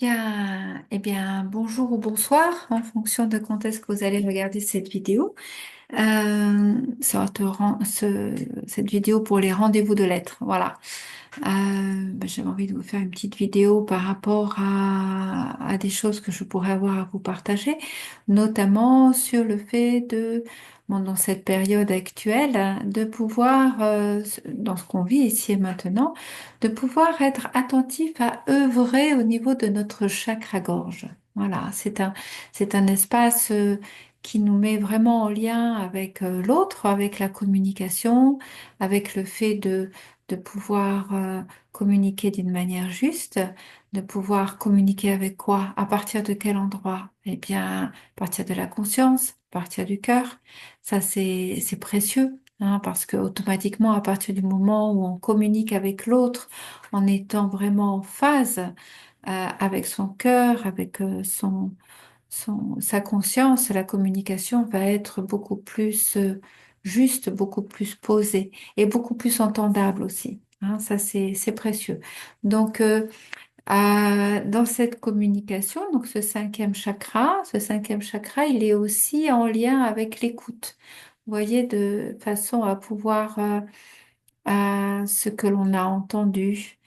Bien, eh bien, bonjour ou bonsoir en fonction de quand est-ce que vous allez regarder cette vidéo. Cette vidéo pour les rendez-vous de lettres. Voilà. J'avais envie de vous faire une petite vidéo par rapport à des choses que je pourrais avoir à vous partager, notamment sur le fait dans cette période actuelle, de pouvoir, dans ce qu'on vit ici et maintenant, de pouvoir être attentif à œuvrer au niveau de notre chakra-gorge. Voilà, c'est un espace qui nous met vraiment en lien avec l'autre, avec la communication, avec le fait de pouvoir communiquer d'une manière juste, de pouvoir communiquer avec quoi, à partir de quel endroit? Eh bien, à partir de la conscience, à partir du cœur. Ça, c'est précieux, hein, parce que automatiquement, à partir du moment où on communique avec l'autre, en étant vraiment en phase avec son cœur, avec sa conscience, la communication va être beaucoup plus juste, beaucoup plus posée et beaucoup plus entendable aussi. Hein, ça, c'est précieux. Donc, dans cette communication, donc ce cinquième chakra, il est aussi en lien avec l'écoute. Vous voyez, de façon à pouvoir à ce que l'on a entendu,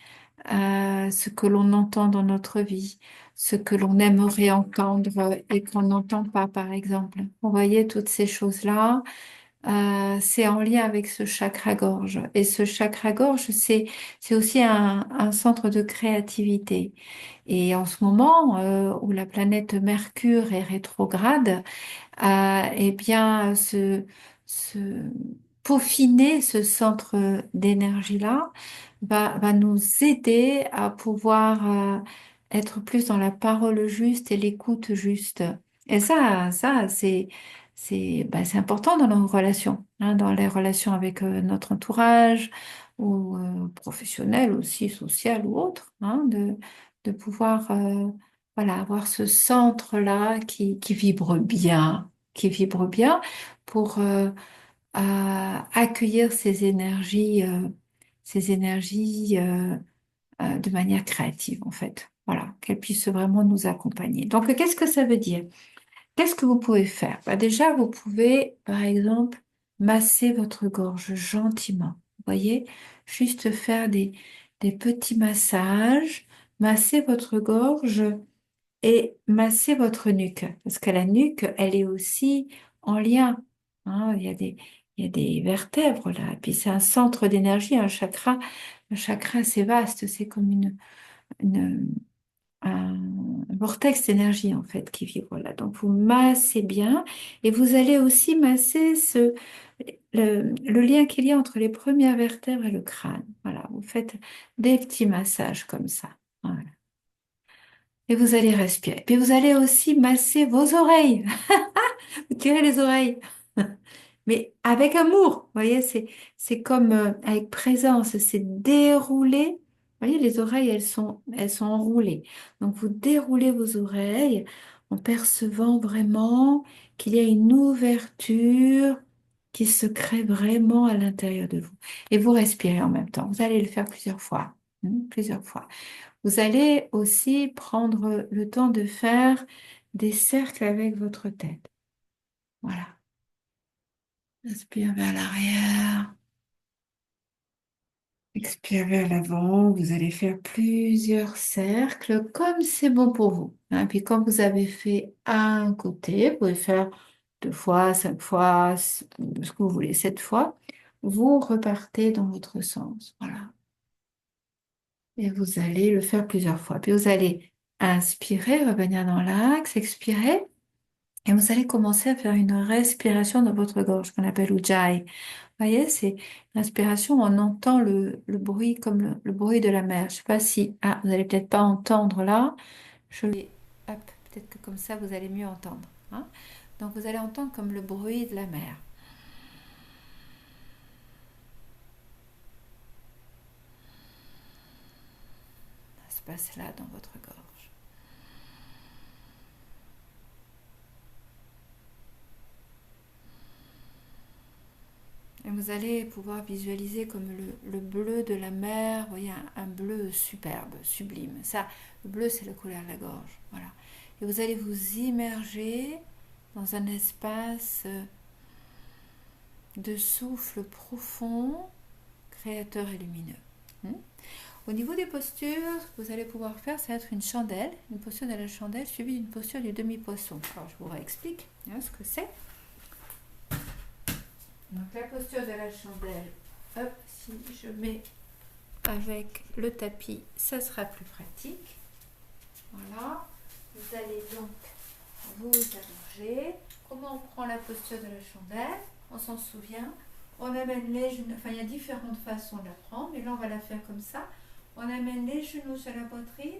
ce que l'on entend dans notre vie, ce que l'on aimerait entendre et qu'on n'entend pas, par exemple. Vous voyez, toutes ces choses-là, c'est en lien avec ce chakra-gorge. Et ce chakra-gorge, c'est aussi un centre de créativité. Et en ce moment, où la planète Mercure est rétrograde, eh bien, ce peaufiner ce centre d'énergie-là va nous aider à pouvoir être plus dans la parole juste et l'écoute juste. Et ça, c'est important dans nos relations, hein, dans les relations avec notre entourage ou professionnel aussi, social ou autre, hein, de pouvoir voilà, avoir ce centre-là qui vibre bien pour accueillir ces énergies de manière créative, en fait. Voilà, qu'elles puissent vraiment nous accompagner. Donc, qu'est-ce que ça veut dire? Qu'est-ce que vous pouvez faire? Bah, déjà, vous pouvez, par exemple, masser votre gorge gentiment. Vous voyez, juste faire des petits massages, masser votre gorge et masser votre nuque, parce que la nuque, elle est aussi en lien, hein. Il y a des vertèbres là, et puis c'est un centre d'énergie, un chakra c'est vaste, c'est comme une- un vortex d'énergie en fait qui vibre là. Donc vous massez bien et vous allez aussi masser le lien qu'il y a entre les premières vertèbres et le crâne. Voilà, vous faites des petits massages comme ça. Voilà. Et vous allez respirer. Puis vous allez aussi masser vos oreilles. Vous tirez les oreilles. Mais avec amour. Vous voyez, c'est comme avec présence. C'est dérouler. Vous voyez, les oreilles, elles sont enroulées. Donc vous déroulez vos oreilles en percevant vraiment qu'il y a une ouverture qui se crée vraiment à l'intérieur de vous. Et vous respirez en même temps. Vous allez le faire plusieurs fois. Plusieurs fois. Vous allez aussi prendre le temps de faire des cercles avec votre tête. Voilà. Inspire vers l'arrière, expire vers l'avant. Vous allez faire plusieurs cercles comme c'est bon pour vous, hein. Puis quand vous avez fait un côté, vous pouvez faire deux fois, cinq fois, ce que vous voulez, sept fois. Vous repartez dans votre sens. Voilà. Et vous allez le faire plusieurs fois. Puis vous allez inspirer, revenir dans l'axe, expirer. Et vous allez commencer à faire une respiration dans votre gorge qu'on appelle Ujjayi. Vous voyez, c'est l'inspiration, on entend le bruit comme le bruit de la mer. Je sais pas si, ah, vous allez peut-être pas entendre là. Je vais, hop, peut-être que comme ça vous allez mieux entendre, hein. Donc vous allez entendre comme le bruit de la mer. Ça se passe là dans votre gorge. Et vous allez pouvoir visualiser comme le bleu de la mer, vous voyez, un bleu superbe, sublime. Ça, le bleu, c'est la couleur de la gorge. Voilà. Et vous allez vous immerger dans un espace de souffle profond, créateur et lumineux. Au niveau des postures, ce que vous allez pouvoir faire, ça va être une chandelle, une posture de la chandelle suivie d'une posture du demi-poisson. Alors, je vous réexplique ce que c'est. Donc, la posture de la chandelle, hop, si je mets avec le tapis, ça sera plus pratique. Voilà. Vous allez donc vous allonger. Comment on prend la posture de la chandelle? On s'en souvient. On amène les genoux, enfin il y a différentes façons de la prendre, mais là on va la faire comme ça. On amène les genoux sur la poitrine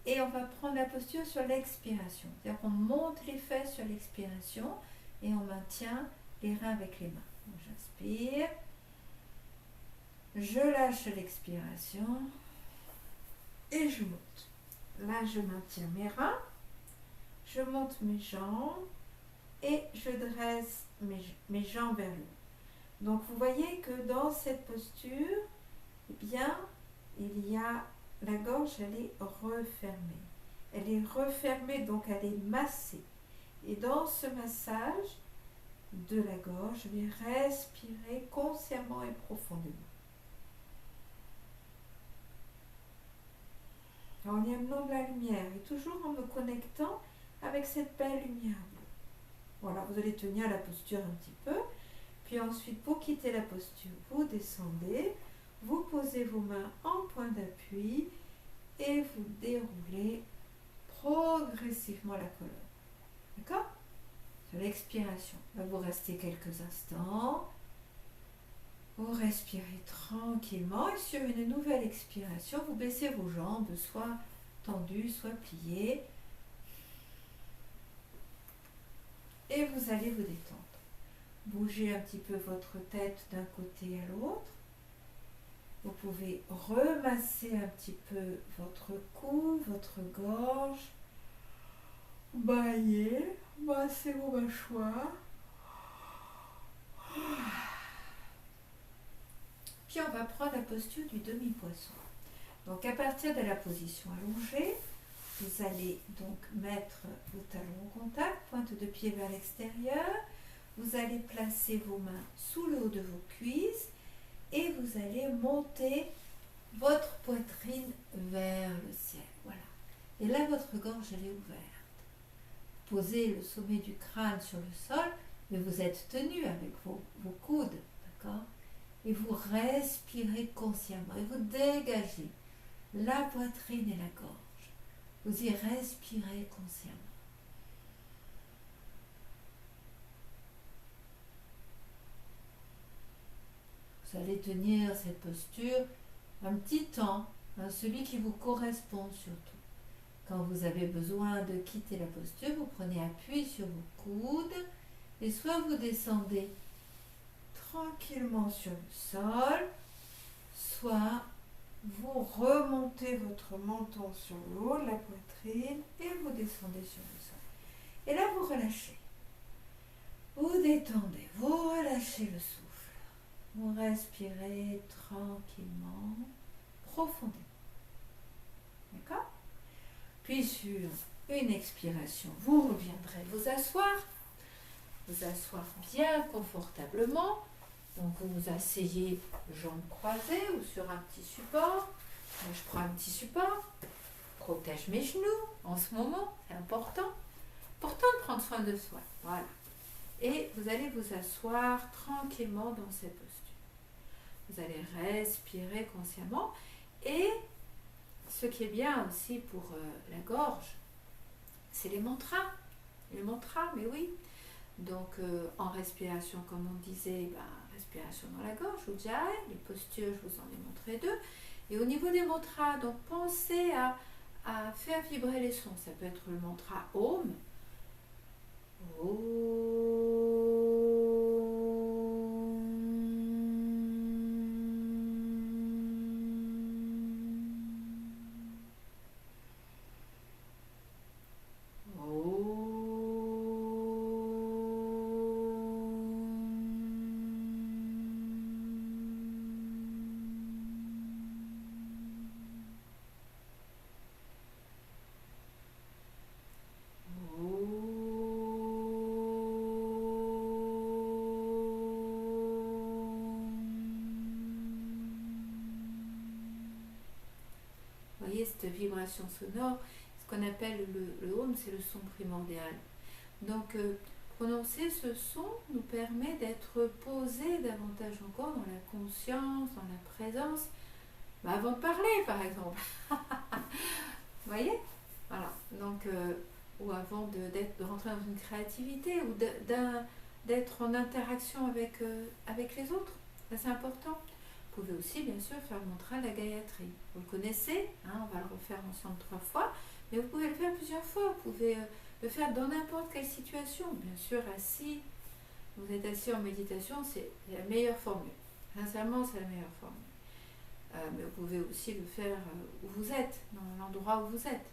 et on va prendre la posture sur l'expiration. C'est-à-dire qu'on monte les fesses sur l'expiration et on maintient les reins avec les mains. J'inspire, je lâche l'expiration et je monte. Là je maintiens mes reins, je monte mes jambes et je dresse mes jambes vers le haut. Donc vous voyez que dans cette posture, eh bien, il y a la gorge, elle est refermée. Elle est refermée, donc elle est massée. Et dans ce massage de la gorge, je vais respirer consciemment et profondément. En y amenant de la lumière et toujours en me connectant avec cette belle lumière bleue. Voilà, vous allez tenir la posture un petit peu. Puis ensuite, pour quitter la posture, vous descendez, vous posez vos mains en point d'appui et vous déroulez progressivement la colonne. D'accord? Sur l'expiration, là, vous restez quelques instants. Vous respirez tranquillement et sur une nouvelle expiration, vous baissez vos jambes, soit tendues, soit pliées. Et vous allez vous détendre. Bougez un petit peu votre tête d'un côté à l'autre. Vous pouvez remasser un petit peu votre cou, votre gorge. Baillez, massez vos mâchoires. Puis on va prendre la posture du demi-poisson. Donc à partir de la position allongée, vous allez donc mettre vos talons au contact, pointe de pied vers l'extérieur. Vous allez placer vos mains sous le haut de vos cuisses et vous allez monter votre poitrine vers le ciel. Voilà. Et là, votre gorge, elle est ouverte. Posez le sommet du crâne sur le sol, mais vous êtes tenu avec vos coudes, d'accord? Et vous respirez consciemment et vous dégagez la poitrine et la gorge. Vous y respirez consciemment. Vous allez tenir cette posture un petit temps, celui qui vous correspond surtout. Quand vous avez besoin de quitter la posture, vous prenez appui sur vos coudes et soit vous descendez tranquillement sur le sol, soit vous remontez votre menton sur le haut de la poitrine et vous descendez sur le sol. Et là, vous relâchez. Vous détendez, vous relâchez le souffle. Vous respirez tranquillement, profondément. D'accord? Puis sur une expiration, vous reviendrez vous asseoir bien confortablement. Donc vous vous asseyez jambes croisées ou sur un petit support. Moi, je prends un petit support, protège mes genoux en ce moment, c'est important. Important de prendre soin de soi. Voilà. Et vous allez vous asseoir tranquillement dans cette posture. Vous allez respirer consciemment. Et ce qui est bien aussi pour la gorge, c'est les mantras. Les mantras, mais oui. Donc en respiration, comme on disait, respiration dans la gorge, Ujjayi, les postures, je vous en ai montré deux. Et au niveau des mantras, donc pensez à faire vibrer les sons. Ça peut être le mantra Om. voyez, cette vibration sonore, ce qu'on appelle le Om, c'est le son primordial. Donc, prononcer ce son nous permet d'être posé davantage encore dans la conscience, dans la présence, avant de parler, par exemple. Vous voyez? Voilà. Donc, ou avant de rentrer dans une créativité, ou d'être en interaction avec les autres. Ça, c'est important. Vous pouvez aussi, bien sûr, faire le mantra de la Gayatri. Vous le connaissez, hein, on va le refaire ensemble 3 fois, mais vous pouvez le faire plusieurs fois. Vous pouvez le faire dans n'importe quelle situation. Bien sûr, assis, vous êtes assis en méditation, c'est la meilleure formule. Sincèrement, c'est la meilleure formule. Mais vous pouvez aussi le faire où vous êtes, dans l'endroit où vous êtes.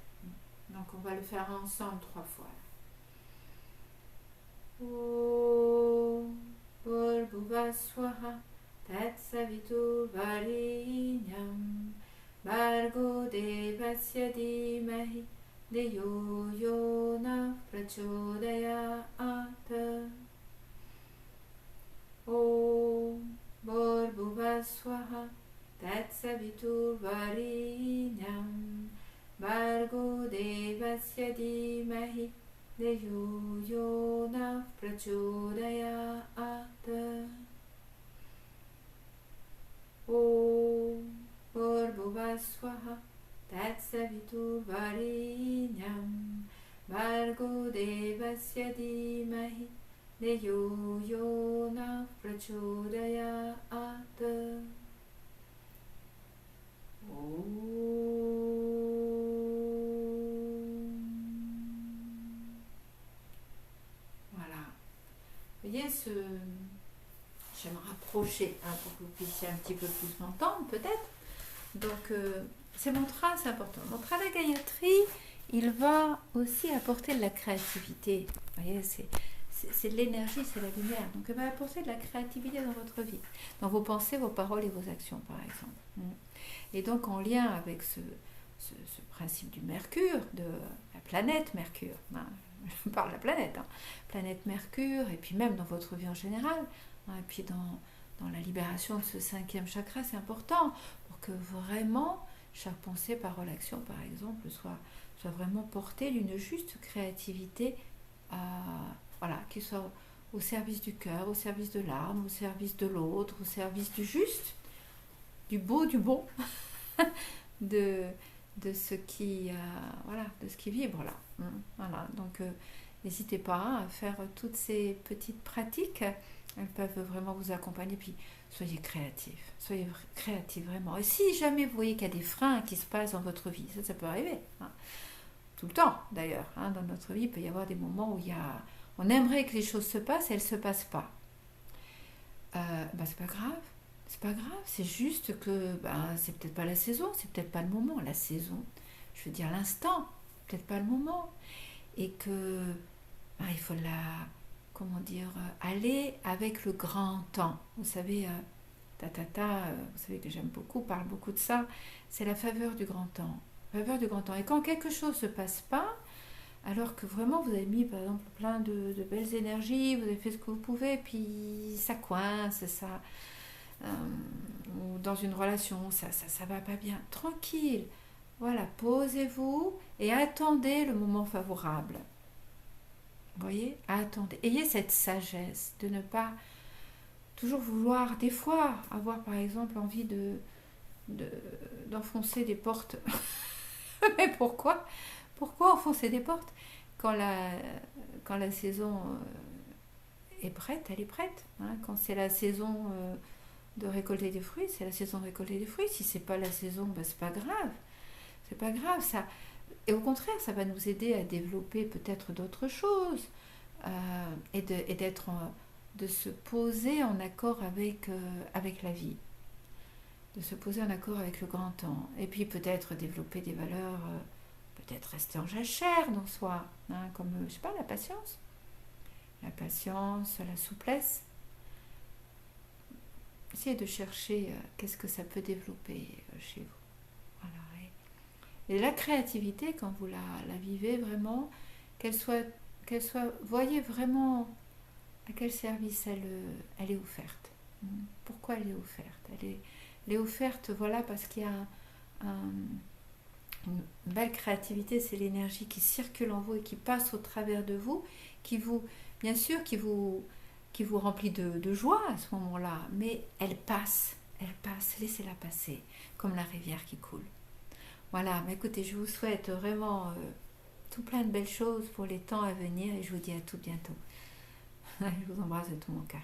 Donc, on va le faire ensemble 3 fois. Om Bhurvubhuva Swaha Tatsavitur Varenyam Bhargo Devasya Dhimahi Deyo Yona Prachodayat. Om Bhurvubhuva Swaha Tatsavitur Varenyam Bhargo Devasya Dhimahi Deyo Yona Prachodayat. Om Bhurvubhuva Swaha Tatsavitur Varenyam Bhargo Devasya Dhimahi Deyo Yona Prachodayat. Voilà. Vous voyez, je vais me rapprocher pour que vous puissiez un petit peu plus m'entendre, peut-être. Donc, ces mantras, c'est important. Le mantra de la Gayatri, il va aussi apporter de la créativité. Vous voyez, c'est de l'énergie, c'est la lumière. Donc, il va apporter de la créativité dans votre vie, dans vos pensées, vos paroles et vos actions, par exemple. Et donc, en lien avec ce principe du Mercure, de la planète Mercure, je parle de la planète, planète Mercure, et puis même dans votre vie en général, et puis dans la libération de ce 5e chakra, c'est important pour que vraiment chaque pensée, parole, action, par exemple, soit vraiment portée d'une juste créativité, voilà, qui soit au service du cœur, au service de l'âme, au service de l'autre, au service du juste, du beau, du bon, de ce qui voilà, de ce qui vibre là. Voilà, donc n'hésitez pas à faire toutes ces petites pratiques, elles peuvent vraiment vous accompagner, puis soyez créatifs vraiment. Et si jamais vous voyez qu'il y a des freins qui se passent dans votre vie, ça peut arriver, tout le temps d'ailleurs, dans notre vie, il peut y avoir des moments où on aimerait que les choses se passent et elles ne se passent pas. C'est pas grave. C'est pas grave, c'est juste que c'est peut-être pas la saison, c'est peut-être pas le moment. La saison, je veux dire l'instant, peut-être pas le moment. Et que il faut aller avec le grand temps. Vous savez, vous savez que j'aime beaucoup, parle beaucoup de ça, c'est la faveur du grand temps. Faveur du grand temps. Et quand quelque chose se passe pas, alors que vraiment vous avez mis par exemple plein de belles énergies, vous avez fait ce que vous pouvez, puis ça coince, ça... ou dans une relation, ça va pas bien. Tranquille, voilà, posez-vous et attendez le moment favorable. Vous voyez, attendez. Ayez cette sagesse de ne pas toujours vouloir, des fois, avoir par exemple envie d'enfoncer des portes. Mais pourquoi enfoncer des portes quand la saison est prête, elle est prête. Quand c'est la saison... de récolter des fruits, c'est la saison de récolter des fruits. Si c'est pas la saison, c'est pas grave. C'est pas grave, ça. Et au contraire, ça va nous aider à développer peut-être d'autres choses et de se poser en accord avec la vie, de se poser en accord avec le grand temps. Et puis peut-être développer des valeurs, peut-être rester en jachère dans soi, comme je sais pas, la patience, la souplesse. Essayez de chercher qu'est-ce que ça peut développer chez vous. Voilà. Et la créativité, quand vous la vivez vraiment, qu'elle soit, voyez vraiment à quel service elle est offerte. Pourquoi elle est offerte ? Elle est offerte, voilà, parce qu'il y a une belle créativité, c'est l'énergie qui circule en vous et qui passe au travers de vous, qui vous, bien sûr, qui vous remplit de joie à ce moment-là, mais elle passe, laissez-la passer, comme la rivière qui coule. Voilà, mais écoutez, je vous souhaite vraiment tout plein de belles choses pour les temps à venir et je vous dis à tout bientôt. Je vous embrasse de tout mon cœur.